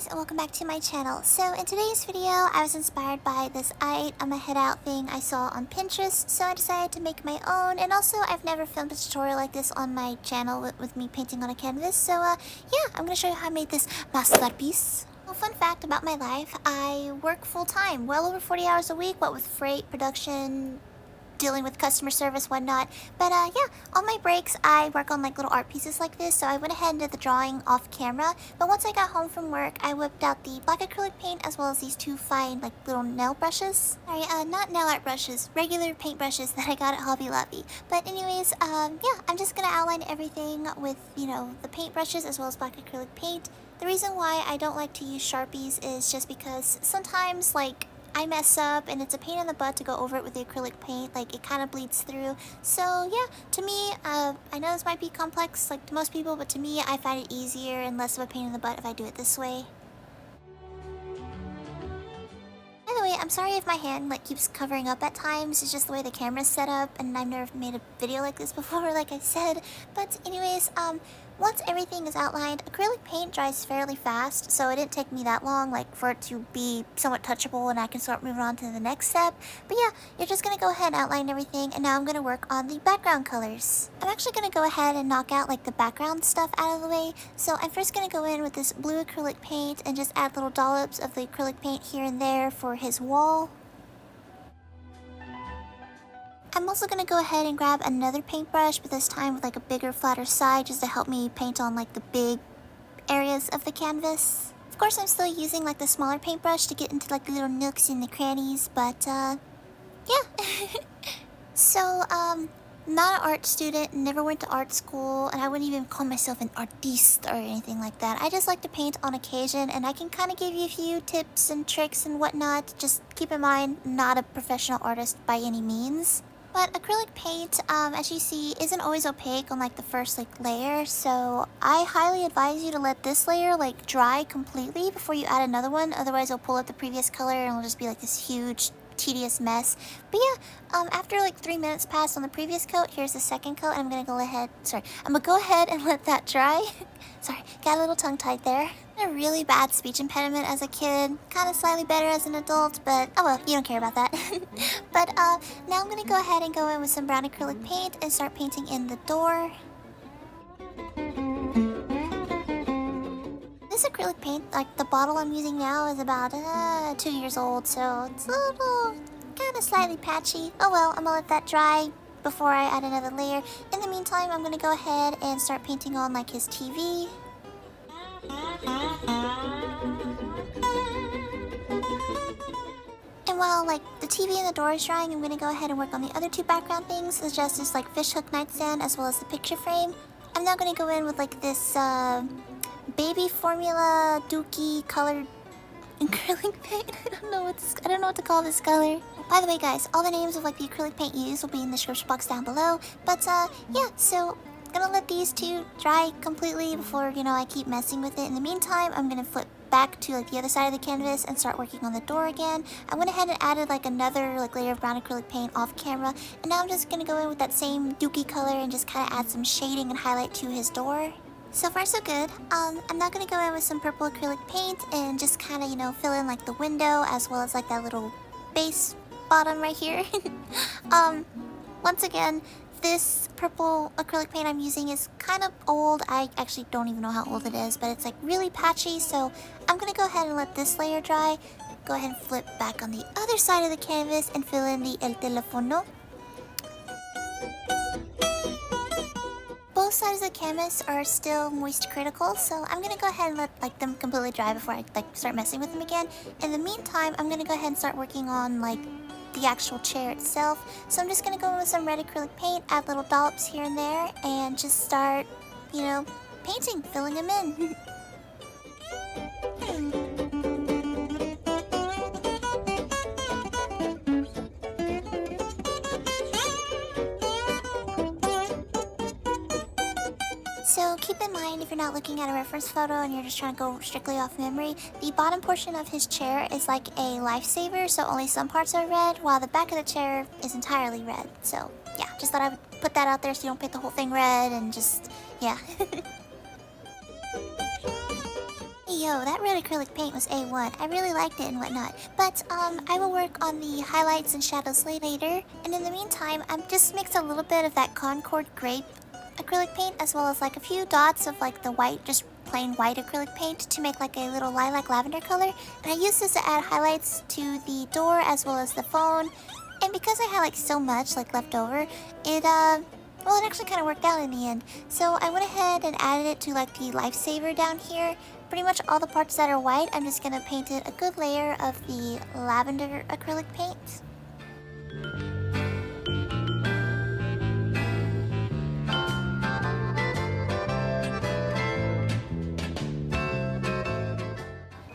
guys, and welcome back to my channel. So in today's video, I was inspired by this Ima Head Out thing I saw on Pinterest, so I decided to make my own. And also, I've never filmed a tutorial like this on my channel with me painting on a canvas. So yeah, I'm gonna show you how I made this masterpiece. Well, fun fact about my life, I work full-time, well over 40 hours a week, what with freight, production, dealing with customer service, whatnot. But yeah, on my breaks I work on like little art pieces like this, so I went ahead and did the drawing off camera. But once I got home from work, I whipped out the black acrylic paint as well as these two fine like little nail brushes. Sorry, not nail art brushes, regular paint brushes that I got at Hobby Lobby. But anyways, yeah, I'm just gonna outline everything with, you know, the paint brushes as well as black acrylic paint. The reason why I don't like to use Sharpies is just because sometimes like I mess up and it's a pain in the butt to go over it with the acrylic paint, like it kind of bleeds through. So yeah, to me, I know this might be complex like to most people, but to me I find it easier and less of a pain in the butt if I do it this way. By the way, I'm sorry if my hand like keeps covering up at times. It's just the way the camera's set up, and I've never made a video like this before, like I said. But anyways, once everything is outlined, acrylic paint dries fairly fast, so it didn't take me that long like for it to be somewhat touchable and I can start moving on to the next step. But yeah, you're just gonna go ahead and outline everything, and now I'm gonna work on the background colors. I'm actually gonna go ahead and knock out like the background stuff out of the way. So I'm first gonna go in with this blue acrylic paint and just add little dollops of the acrylic paint here and there for his wall. I'm also going to go ahead and grab another paintbrush, but this time with like a bigger, flatter side, just to help me paint on like the big areas of the canvas. Of course, I'm still using like the smaller paintbrush to get into like the little nooks and the crannies, but yeah. So, not an art student, never went to art school, and I wouldn't even call myself an artiste or anything like that. I just like to paint on occasion, and I can kind of give you a few tips and tricks and whatnot. Just keep in mind, not a professional artist by any means. But acrylic paint, as you see, isn't always opaque on like the first like layer, so I highly advise you to let this layer like dry completely before you add another one. Otherwise, it'll pull up the previous color and it'll just be like this huge, tedious mess. But yeah, after like 3 minutes passed on the previous coat, here's the second coat, and I'm gonna go ahead and let that dry. Sorry, got a little tongue-tied there. A really bad speech impediment as a kid, kind of slightly better as an adult, but oh well, you don't care about that. But now I'm gonna go ahead and go in with some brown acrylic paint and start painting in the door. This acrylic paint, like the bottle I'm using now, is about 2 years old, so it's a little kind of slightly patchy. Oh well, I'm gonna let that dry before I add another layer. In the meantime, I'm gonna go ahead and start painting on like his TV. And while like the TV and the door is drying, I'm gonna go ahead and work on the other two background things, such as this like fishhook nightstand as well as the picture frame. I'm now gonna go in with like this baby formula dookie colored acrylic paint. I don't know what to call this color. By the way, guys, all the names of like the acrylic paint used will be in the description box down below. But yeah, so gonna let these two dry completely before, you know, I keep messing with it. In the meantime, I'm gonna flip back to like the other side of the canvas and start working on the door again. I went ahead and added like another like layer of brown acrylic paint off camera, and now I'm just gonna go in with that same dookie color and just kind of add some shading and highlight to his door. So far so good. I'm now gonna go in with some purple acrylic paint and just kind of, you know, fill in like the window as well as like that little base bottom right here. Once again, this purple acrylic paint I'm using is kind of old. I actually don't even know how old it is, but it's like really patchy, so I'm gonna go ahead and let this layer dry. Go ahead and flip back on the other side of the canvas and fill in the el teléfono. Both sides of the canvas are still moist critical, so I'm gonna go ahead and let like them completely dry before I like start messing with them again. In the meantime, I'm gonna go ahead and start working on like the actual chair itself. So I'm just gonna go in with some red acrylic paint, add little dollops here and there, and just start, you know, painting, filling them in. So keep in mind, if you're not looking at a reference photo and you're just trying to go strictly off memory, the bottom portion of his chair is like a lifesaver, so only some parts are red, while the back of the chair is entirely red. So yeah, just thought I would put that out there so you don't paint the whole thing red and just, yeah. Yo, that red acrylic paint was A1. I really liked it and whatnot. But I will work on the highlights and shadows later. And in the meantime, I'm just mixed a little bit of that Concord grape acrylic paint as well as like a few dots of like the white, just plain white acrylic paint to make like a little lilac lavender color. And I use this to add highlights to the door as well as the phone. And because I had like so much like left over, it well, it actually kind of worked out in the end. So I went ahead and added it to like the lifesaver down here. Pretty much all the parts that are white, I'm just gonna paint it a good layer of the lavender acrylic paint.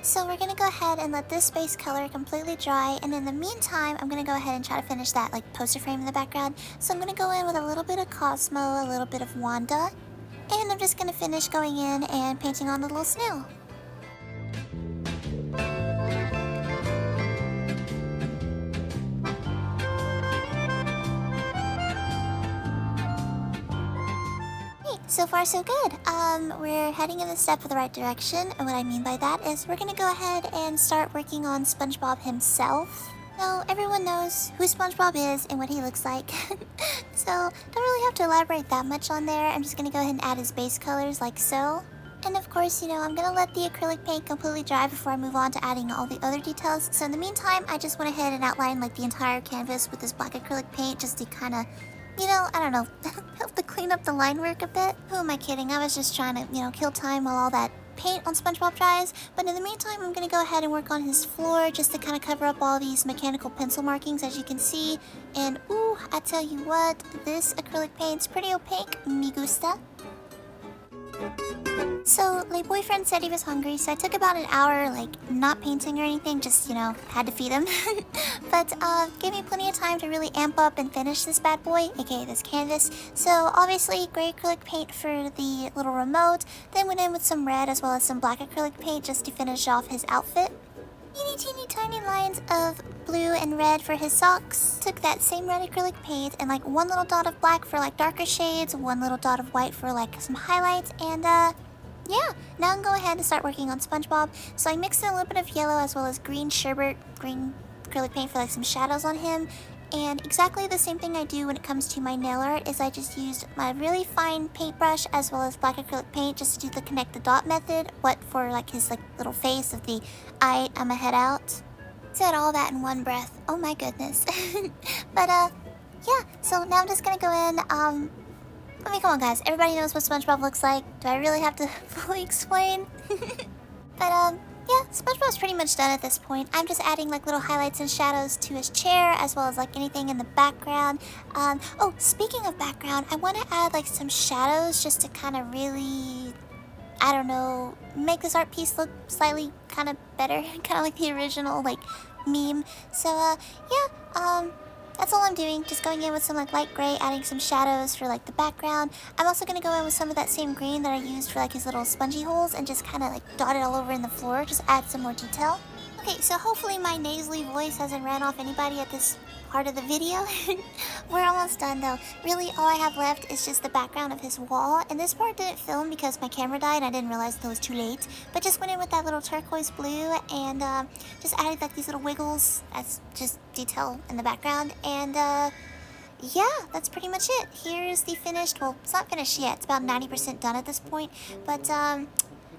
So we're gonna go ahead and let this base color completely dry, and in the meantime, I'm gonna go ahead and try to finish that like poster frame in the background. So I'm gonna go in with a little bit of Cosmo, a little bit of Wanda, and I'm just gonna finish going in and painting on the little snail. So far so good. We're heading in the step of the right direction, and what I mean by that is we're gonna go ahead and start working on SpongeBob himself. So everyone knows who SpongeBob is and what he looks like. So don't really have to elaborate that much on there. I'm just gonna go ahead and add his base colors like so. And of course, you know, I'm gonna let the acrylic paint completely dry before I move on to adding all the other details. So in the meantime, I just went ahead and outlined like the entire canvas with this black acrylic paint just to kind of, you know, I don't know, help to clean up the line work a bit. Who am I kidding? I was just trying to, you know, kill time while all that paint on SpongeBob dries. But in the meantime, I'm going to go ahead and work on his floor just to kind of cover up all these mechanical pencil markings, as you can see. And, ooh, I tell you what, this acrylic paint's pretty opaque. Me gusta. So, my boyfriend said he was hungry, so I took about an hour, like, not painting or anything, just, you know, had to feed him. But, gave me plenty of time to really amp up and finish this bad boy, aka this canvas. So, obviously, gray acrylic paint for the little remote, then went in with some red as well as some black acrylic paint just to finish off his outfit. Teeny tiny lines of blue and red for his socks. Took that same red acrylic paint and like one little dot of black for like darker shades, one little dot of white for like some highlights, and yeah, now I can go ahead and start working on SpongeBob. So I mixed in a little bit of yellow as well as green sherbet, green acrylic paint for like some shadows on him. And exactly the same thing I do when it comes to my nail art is I just used my really fine paintbrush as well as black acrylic paint just to do the connect the dot method, what for like his like little face of the Ima Head Out. Said all that in one breath. Oh my goodness. But yeah, so now I'm just gonna go in. I mean, come on guys, everybody knows what SpongeBob looks like. Do I really have to fully explain? But yeah, SpongeBob's pretty much done at this point. I'm just adding like little highlights and shadows to his chair as well as like anything in the background. Oh, speaking of background, I want to add like some shadows just to kind of really, I don't know, make this art piece look slightly kind of better, kind of like the original like meme. So yeah, that's all I'm doing, just going in with some like light gray, adding some shadows for like the background. I'm also going to go in with some of that same green that I used for like his little spongy holes and just kind of like dot it all over in the floor, just add some more detail. Okay, so hopefully my nasally voice hasn't ran off anybody at this part of the video. We're almost done though. Really, all I have left is just the background of his wall, and this part didn't film because my camera died and I didn't realize until it was too late, but just went in with that little turquoise blue and just added like these little wiggles as just detail in the background, and yeah, that's pretty much it. Here's the finished, well, it's not finished yet, it's about 90% done at this point, but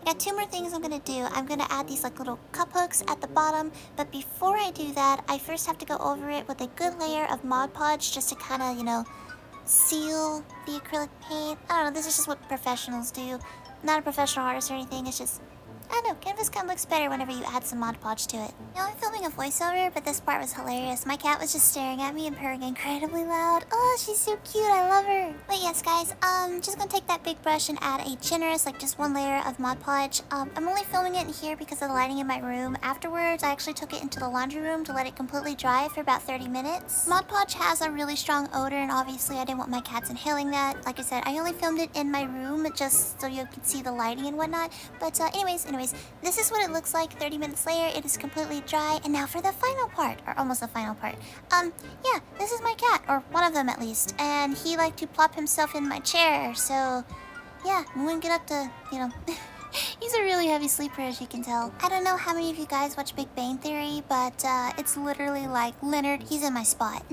I got two more things I'm gonna do. I'm gonna add these like little cup hooks at the bottom, but before I do that, I first have to go over it with a good layer of Mod Podge just to kind of, you know, seal the acrylic paint. I don't know, this is just what professionals do. I'm not a professional artist or anything, it's just, I don't know, canvas kind of looks better whenever you add some Mod Podge to it. Now I'm filming a voiceover, but this part was hilarious. My cat was just staring at me and purring incredibly loud. Oh, she's so cute, I love her. But yes, guys, just gonna take that big brush and add a generous, like just one layer of Mod Podge. I'm only filming it in here because of the lighting in my room. Afterwards, I actually took it into the laundry room to let it completely dry for about 30 minutes. Mod Podge has a really strong odor, and obviously I didn't want my cats inhaling that. Like I said, I only filmed it in my room just so you could see the lighting and whatnot. But anyways, this is what it looks like 30 minutes later. It is completely dry, and now for the final part, or almost the final part. Yeah, this is my cat, or one of them at least, and he liked to plop himself in my chair, so yeah, we wouldn't get up to, you know, He's a really heavy sleeper, as you can tell. I don't know how many of you guys watch Big Bang Theory, but it's literally like, Leonard, he's in my spot.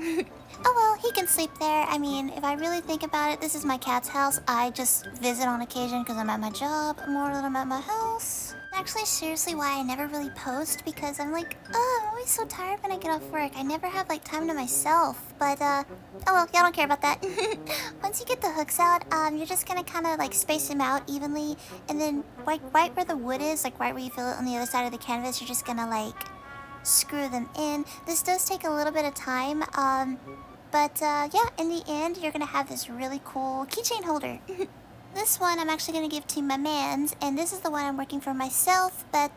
Oh well, he can sleep there. I mean, if I really think about it, this is my cat's house. I just visit on occasion because I'm at my job more than I'm at my house. Actually, seriously, why I never really post, because I'm like, oh, I'm always so tired when I get off work. I never have like time to myself. But oh well, y'all don't care about that. Once you get the hooks out, you're just gonna kind of like space them out evenly, and then right where the wood is, like right where you feel it on the other side of the canvas, you're just gonna like screw them in. This does take a little bit of time, but yeah, in the end, you're gonna have this really cool keychain holder. This one I'm actually gonna give to my mans, and this is the one I'm working for myself, but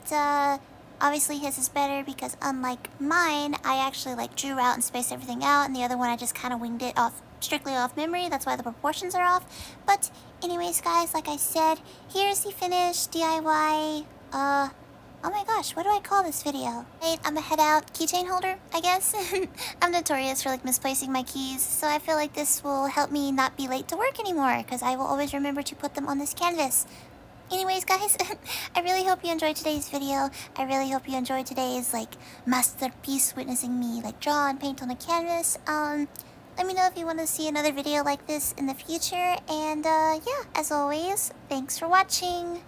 obviously his is better because unlike mine, I actually like drew out and spaced everything out, and the other one I just kind of winged it off, strictly off memory. That's why the proportions are off. But anyways, guys, like I said, here's the finished DIY, oh my gosh, what do I call this video? Wait, I'ma head out keychain holder, I guess. I'm notorious for like misplacing my keys, so I feel like this will help me not be late to work anymore, because I will always remember to put them on this canvas. Anyways, guys, I really hope you enjoyed today's video. I really hope you enjoyed today's like masterpiece, witnessing me like draw and paint on a canvas. Let me know if you want to see another video like this in the future, and yeah, as always, thanks for watching.